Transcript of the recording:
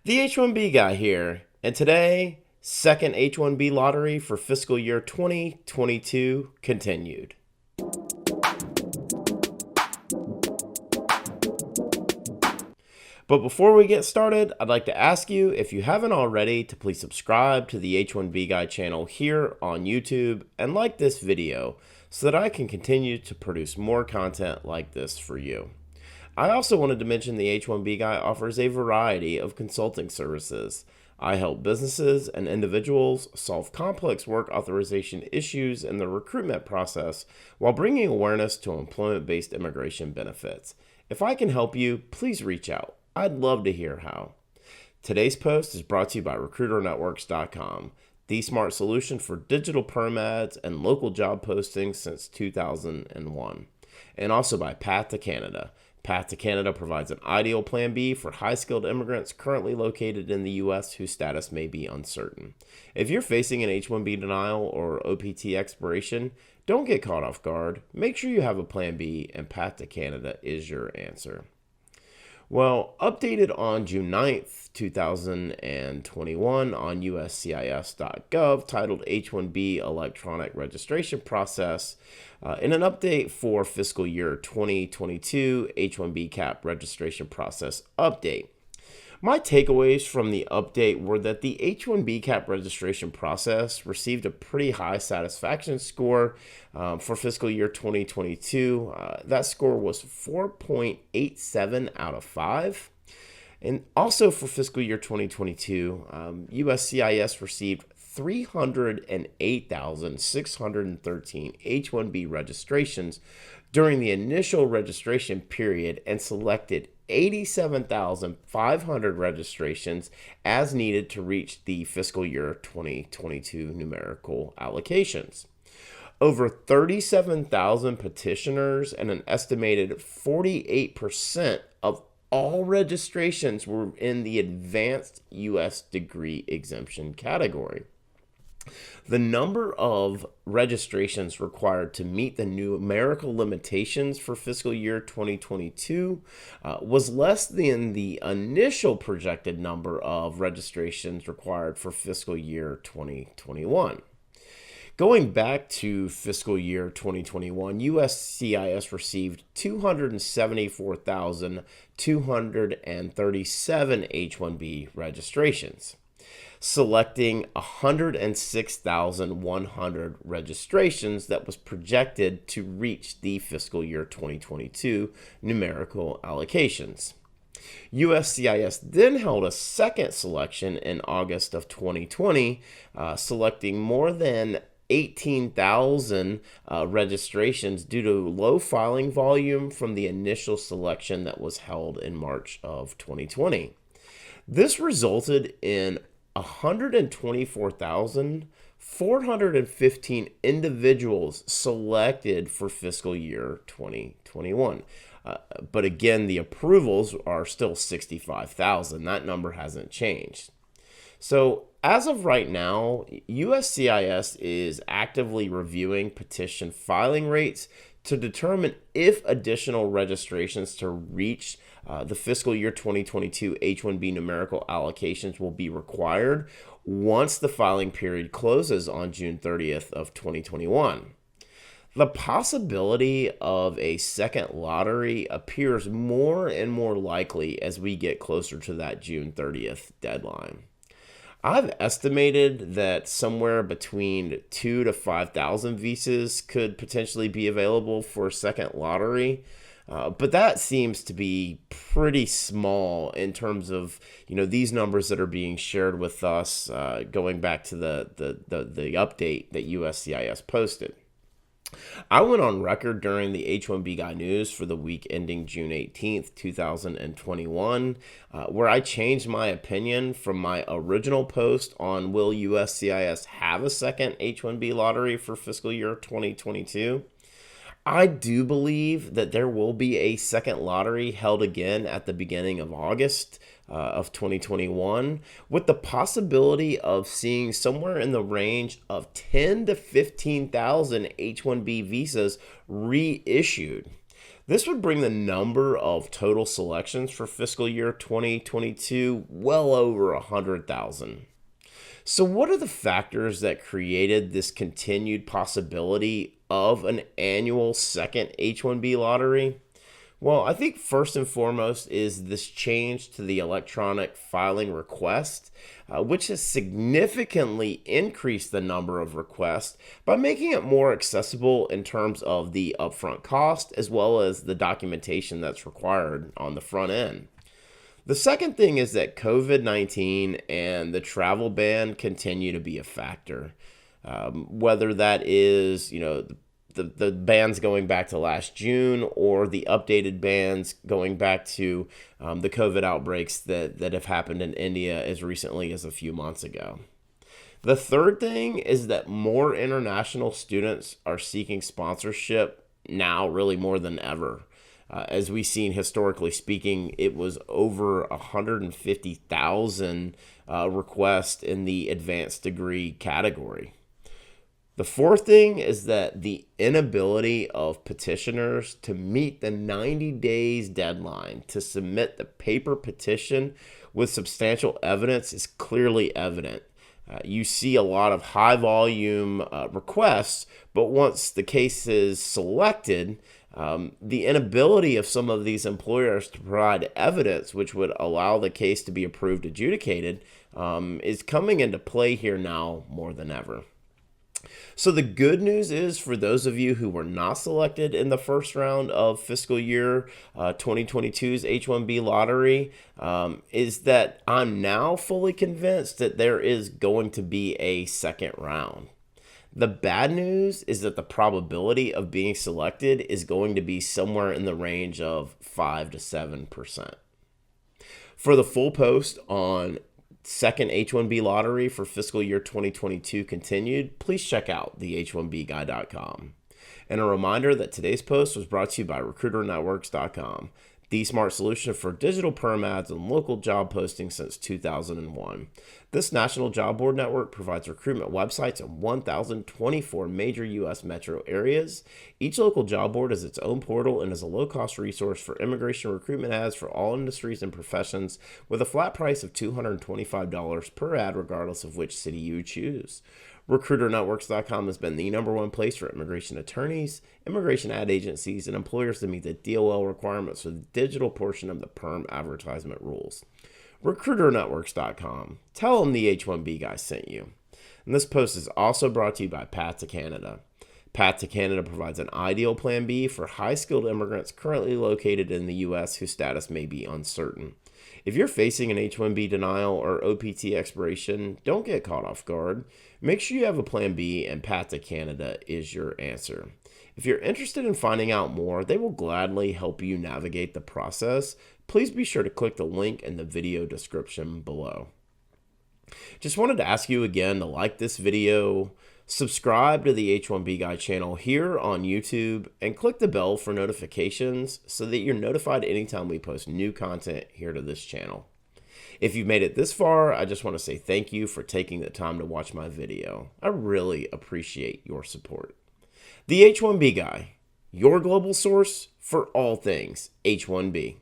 The H1B Guy here, and today, Second H1B Lottery for fiscal year 2022 continued. But before we get started, I'd like to ask you, if you haven't already, to please subscribe to the H1B Guy channel here on YouTube and like this video so that I can continue to produce more content like this for you. I also wanted to mention the H1B Guy offers a variety of consulting services. I help businesses and individuals solve complex work authorization issues in the recruitment process while bringing awareness to employment-based immigration benefits. If I can help you, please reach out. I'd love to hear how. Today's post is brought to you by RecruiterNetworks.com, the smart solution for digital perm ads and local job postings since 2001. And also by Path to Canada. Path to Canada provides an ideal plan B for high-skilled immigrants currently located in the U.S. whose status may be uncertain. If you're facing an H-1B denial or OPT expiration, don't get caught off guard. Make sure you have a plan B, and Path to Canada is your answer. Well, updated on June 9th, 2021 on USCIC.gov, titled H1B Electronic Registration Process, in an update for fiscal year 2022 H1B CAP registration process update. My takeaways from the update were that the H1B CAP registration process received a pretty high satisfaction score for fiscal year 2022. That score was 4.87 out of 5. And also for fiscal year 2022, USCIS received 308,613 H1B registrations during the initial registration period and selected 87,500 registrations as needed to reach the fiscal year 2022 numerical allocations. Over 37,000 petitioners and an estimated 48% of all registrations were in the advanced U.S. degree exemption category. The number of registrations required to meet the numerical limitations for fiscal year 2022 was less than the initial projected number of registrations required for fiscal year 2021. Going back to fiscal year 2021, USCIS received 274,237 H-1B registrations, selecting 106,100 registrations that was projected to reach the fiscal year 2022 numerical allocations. USCIS then held a second selection in August of 2020, selecting more than 18,000 registrations due to low filing volume from the initial selection that was held in March of 2020. This resulted in 124,415 individuals selected for fiscal year 2021. But again, the approvals are still 65,000. That number hasn't changed. So as of right now, USCIS is actively reviewing petition filing rates to determine if additional registrations to reach the fiscal year 2022 H-1B numerical allocations will be required once the filing period closes on June 30th of 2021. The possibility of a second lottery appears more and more likely as we get closer to that June 30th deadline. I've estimated that somewhere between 2,000 to 5,000 visas could potentially be available for a second lottery. But that seems to be pretty small in terms of, these numbers that are being shared with us going back to the update that USCIS posted. I went on record during the H1B Guy news for the week ending June 18th, 2021, where I changed my opinion from my original post on will USCIS have a second H1B lottery for fiscal year 2022. I do believe that there will be a second lottery held again at the beginning of August of 2021, with the possibility of seeing somewhere in the range of 10 to 15,000 H-1B visas reissued. This would bring the number of total selections for fiscal year 2022 well over 100,000. So what are the factors that created this continued possibility of an annual second H1B lottery? Well, I think first and foremost is this change to the electronic filing request, which has significantly increased the number of requests by making it more accessible in terms of the upfront cost as well as the documentation that's required on the front end. The second thing is that COVID-19 and the travel ban continue to be a factor. Whether that is, the bans going back to last June or the updated bans going back to the COVID outbreaks that have happened in India as recently as a few months ago. The third thing is that more international students are seeking sponsorship now, really more than ever. As we've seen historically speaking, it was over 150,000 requests in the advanced degree category. The fourth thing is that the inability of petitioners to meet the 90 days deadline to submit the paper petition with substantial evidence is clearly evident. You see a lot of high volume requests, but once the case is selected, the inability of some of these employers to provide evidence which would allow the case to be approved, adjudicated, is coming into play here now more than ever. So the good news is for those of you who were not selected in the first round of fiscal year 2022's H1B lottery is that I'm now fully convinced that there is going to be a second round. The bad news is that the probability of being selected is going to be somewhere in the range of 5 to 7%. For the full post on second H1B lottery for fiscal year 2022 continued, please check out the H1BGuy.com. And a reminder that today's post was brought to you by RecruiterNetworks.com, the smart solution for digital perm ads and local job postings since 2001. This national job board network provides recruitment websites in 1,024 major U.S. metro areas. Each local job board has its own portal and is a low-cost resource for immigration recruitment ads for all industries and professions with a flat price of $225 per ad regardless of which city you choose. RecruiterNetworks.com has been the #1 place for immigration attorneys, immigration ad agencies, and employers to meet the DOL requirements for the digital portion of the perm advertisement rules. RecruiterNetworks.com. Tell them the H1B guy sent you. And this post is also brought to you by Path to Canada. Path to Canada provides an ideal plan B for high-skilled immigrants currently located in the U.S. whose status may be uncertain. If you're facing an H1B denial or OPT expiration, don't get caught off guard. Make sure you have a plan B, and Path to Canada is your answer. If you're interested in finding out more, they will gladly help you navigate the process. Please be sure to click the link in the video description below. Just wanted to ask you again to like this video, subscribe to the H1B Guy channel here on YouTube, and click the bell for notifications so that you're notified anytime we post new content here to this channel. If you've made it this far, I just want to say thank you for taking the time to watch my video. I really appreciate your support. The H1B Guy, your global source for all things H1B.